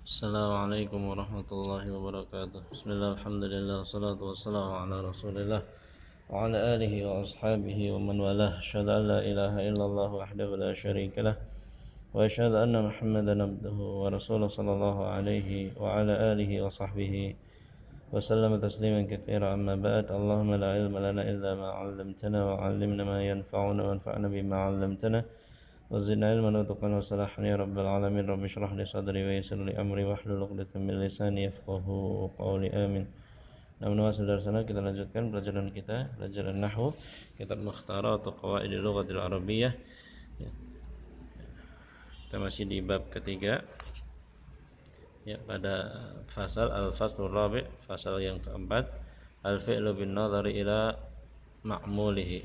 Assalamualaikum warahmatullahi wabarakatuh. Bismillah, alhamdulillah, salatu wassalamu ala rasulillah wa ala alihi wa ashabihi wa man walah. Asyhadu an la ilaha illallah wahdahu la syarika lah wa asyhadu anna Muhammadan abduhu wa rasuluh sallallahu alaihi wa ala alihi wa sahbihi wa sallama tasliman katsira, amma ba'd. Allahumma la ilma lana illa ma 'allamtana wa 'allimna ma yanfa'una wa anfa'na bima 'allamtana وزدنا علما وتقنا وصلاحا يا رب العالمين. رب اشرح لي صدري ويسر لي امري واحلل عقدة من لساني يفقهوا قولي آمين. Namun saudara sana, kita lanjutkan pelajaran kita, pelajaran nahwu, kitab Mukhtarat atau Qawaidul Lughatil Arabiyyah. Kita masih di bab ketiga. Ya, pada fasal al-faslur rabi', fasal yang keempat, al-fi'lu bin nadhari ila ma'mulihi.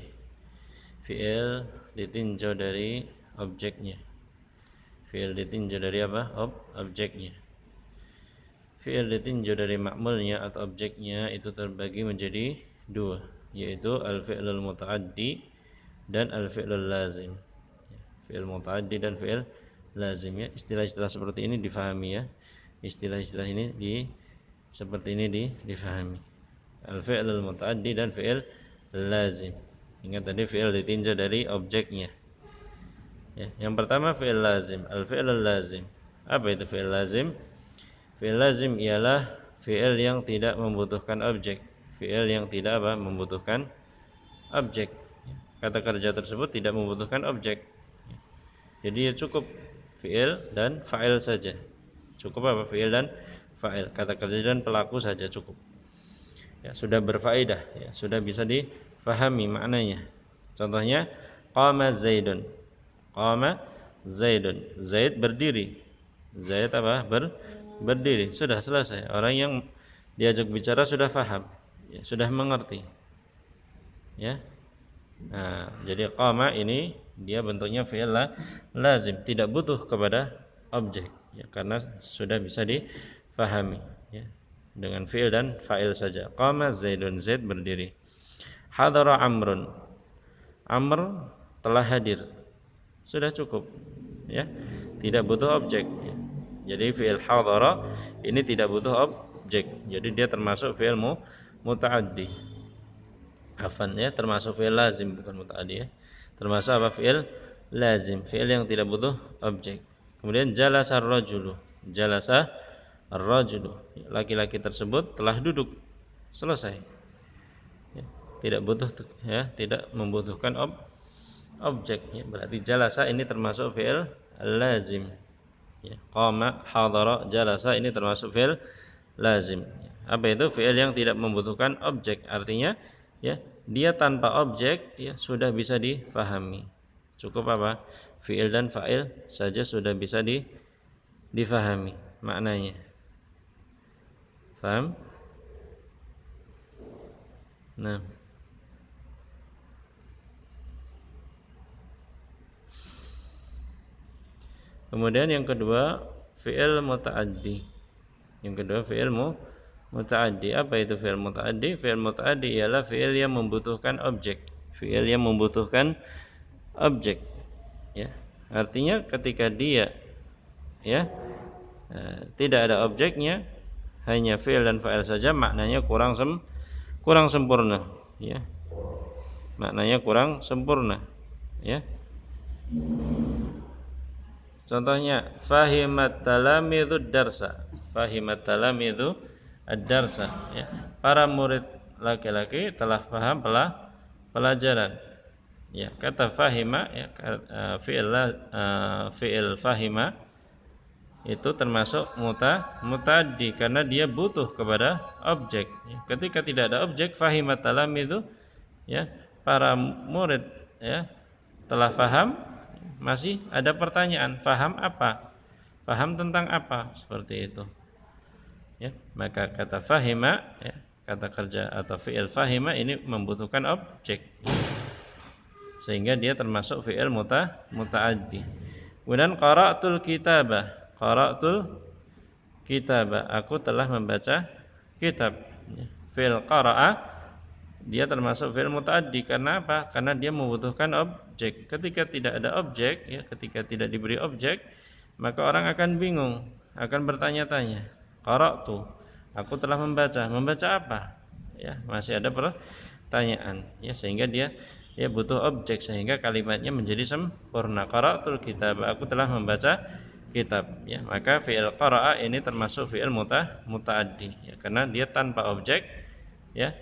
Fi'il ditinjau dari objeknya. Fi'il ditinjau dari apa? Objeknya. Fi'il ditinjau dari ma'mulnya atau objeknya itu terbagi menjadi dua, yaitu al-fi'lul muta'addi dan al-fi'lul lazim. Fi'il muta'addi dan fi'il lazim, ya. Istilah-istilah seperti ini difahami, ya. Istilah-istilah ini seperti ini difahami. Al-fi'lul muta'addi dan fi'il lazim. Ingat tadi fi'il ditinjau dari objeknya. Ya, yang pertama fi'il lazim, al-fi'lul lazim. Apa itu fi'il lazim? Fi'il lazim ialah fi'il yang tidak membutuhkan objek. Fi'il yang tidak membutuhkan objek. Kata kerja tersebut tidak membutuhkan objek. Jadi cukup fi'il dan fa'il saja. Cukup fi'il dan fa'il, kata kerja dan pelaku saja cukup. Ya, sudah berfaedah, ya, sudah bisa difahami maknanya. Contohnya qama Zaidun. Qama Zaidun. Zaid berdiri. Zaid berdiri. Sudah selesai. Orang yang diajak bicara sudah faham, ya, sudah mengerti. Ya. Nah, jadi qama ini dia bentuknya fi'il lazim, tidak butuh kepada objek, ya, karena sudah bisa difahami, ya, dengan fi'il dan fa'il saja. Qama Zaidun, Zaid berdiri. Hadara Amrun, Amr telah hadir. Sudah cukup, ya, tidak butuh objek, ya. Jadi fi'il hadara ini tidak butuh objek, jadi dia termasuk fi'il muta'addi. Afan, ya, termasuk fi'il lazim, bukan muta'addi, ya. Termasuk apa? Fi'il lazim, fi'il yang tidak butuh objek. Kemudian jalasa ar-rajulu, jalasa ar-rajulu, laki-laki tersebut telah duduk. Selesai, ya, tidak butuh, ya, tidak membutuhkan objek, ya. Berarti jalasa ini termasuk fi'il lazim, ya. Qama, hadara, jalasa ini termasuk fi'il lazim. Apa itu? Fi'il yang tidak membutuhkan objek. Artinya, ya, dia tanpa objek, ya, sudah bisa difahami. Cukup apa? Fi'il dan fa'il saja sudah bisa difahami maknanya. Paham? Nah, kemudian yang kedua fi'il muta'addi. Yang kedua fi'il muta'addi. Apa itu fi'il muta'addi? Fi'il muta'addi ialah fi'il yang membutuhkan objek. Fi'il yang membutuhkan objek, ya. Artinya ketika dia, ya, tidak ada objeknya, hanya fi'il dan fa'il saja, maknanya kurang sempurna, ya. Maknanya kurang sempurna, ya. Contohnya fahimat talamidhu darsa. Fahimat talamidhu ad-darsa, ya. Para murid laki-laki telah paham pelajaran. Ya, kata fahima, ya, fi'il fahima itu termasuk muta'addi karena dia butuh kepada objek. Ya, ketika tidak ada objek, fahimat talamidhu, ya, para murid, ya, telah faham. Masih ada pertanyaan, faham apa? Faham tentang apa? Seperti itu, ya. Maka kata fahima, ya, kata kerja atau fi'il fahima ini membutuhkan objek, sehingga dia termasuk fi'il muta'addi. Kemudian qara'tul kitabah. Qara'tul kitabah, aku telah membaca kitab. Fi'il qara'a dia termasuk fi'il muta'addi karena apa? Karena dia membutuhkan objek. Ketika tidak ada objek, ya, ketika tidak diberi objek, maka orang akan bingung. akan bertanya-tanya. Qara'tu, aku telah membaca. Membaca apa? Ya, masih ada pertanyaan. Ya, sehingga dia butuh objek sehingga kalimatnya menjadi sempurna. Qara'tul kitab, aku telah membaca kitab. Ya, maka fi'il qara'a ini termasuk fi'il muta'addi. Ya, karena dia tanpa objek, ya,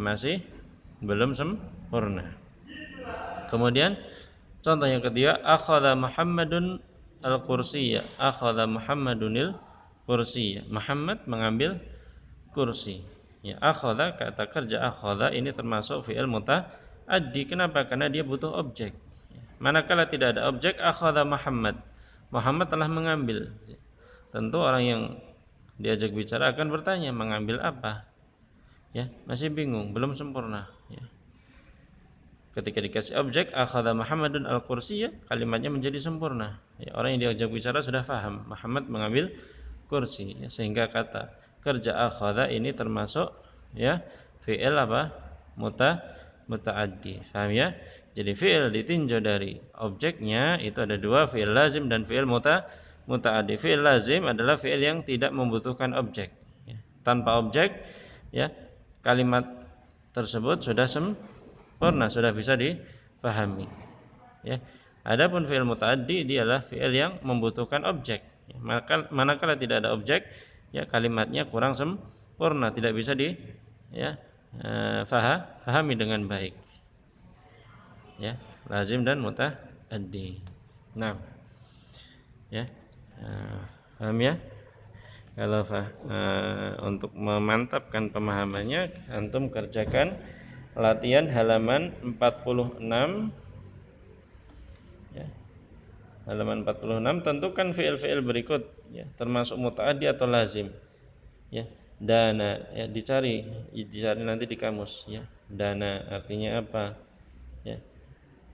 masih belum sempurna. Kemudian contoh yang ketiga, akhadha Muhammadun al-kursiyya. Akhadha Muhammadunil kursiyya. Muhammad mengambil kursi. Ya, akhadha, kata kerja akhadha ini termasuk fi'il muta'addi. Kenapa? Karena dia butuh objek. Manakala tidak ada objek, akhadha Muhammad. Muhammad telah mengambil. Tentu orang yang diajak bicara akan bertanya, mengambil apa? Ya, masih bingung, belum sempurna. Ya. Ketika dikasih objek akhadha Muhammadun al-kursiyya, kalimatnya menjadi sempurna. Ya, orang yang diajak bicara sudah paham Muhammad mengambil kursi, ya, sehingga kata kerja akhadha ini termasuk ya fi'il apa? Muta'addi. Paham ya? Jadi fi'il ditinjau dari objeknya itu ada dua, fi'il lazim dan fi'il muta'addi. Fi'il lazim adalah fi'il yang tidak membutuhkan objek. Ya. Tanpa objek, ya, kalimat tersebut sudah sempurna, sudah bisa dipahami. Ya. Adapun fi'il muta'addi dialah fi'il yang membutuhkan objek. Ya. Manakala tidak ada objek, ya kalimatnya kurang sempurna, tidak bisa fahami dengan baik. Ya, lazim dan muta'addi. Nah, ya, paham ya? Kalau untuk memantapkan pemahamannya, antum kerjakan latihan halaman 46. Ya. Halaman 46, tentukan fi'il-fi'il berikut, ya, termasuk muta'addi atau lazim. Ya, dana, ya, dicari nanti di kamus, ya. Dana artinya apa? Ya.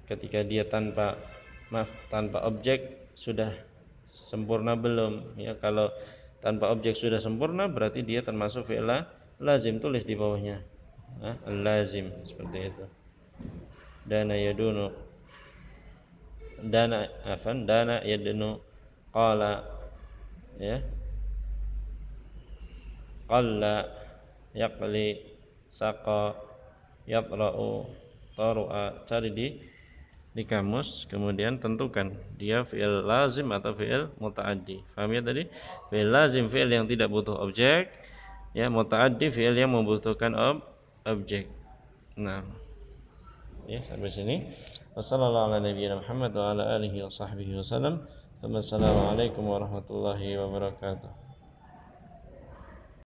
Ketika dia tanpa objek sudah sempurna belum? Ya, kalau tanpa objek sudah sempurna berarti dia termasuk fi'il lazim, tulis di bawahnya. Lazim seperti itu. Dana yadunu. Dana yadunu qala, ya. Qalla yaqli saqa yaqra'u taru'a. Cari di kamus, kemudian tentukan dia fi'il lazim atau fi'il muta'addi. Paham ya tadi? Fi'il lazim fi'il yang tidak butuh objek, ya, muta'addi fi'il yang membutuhkan objek. Nah, ya, sampai sini. Wassallallahu ala nabiyina Muhammad wa ala alihi wa sahbihi wasallam. Wassalamualaikum warahmatullahi wabarakatuh.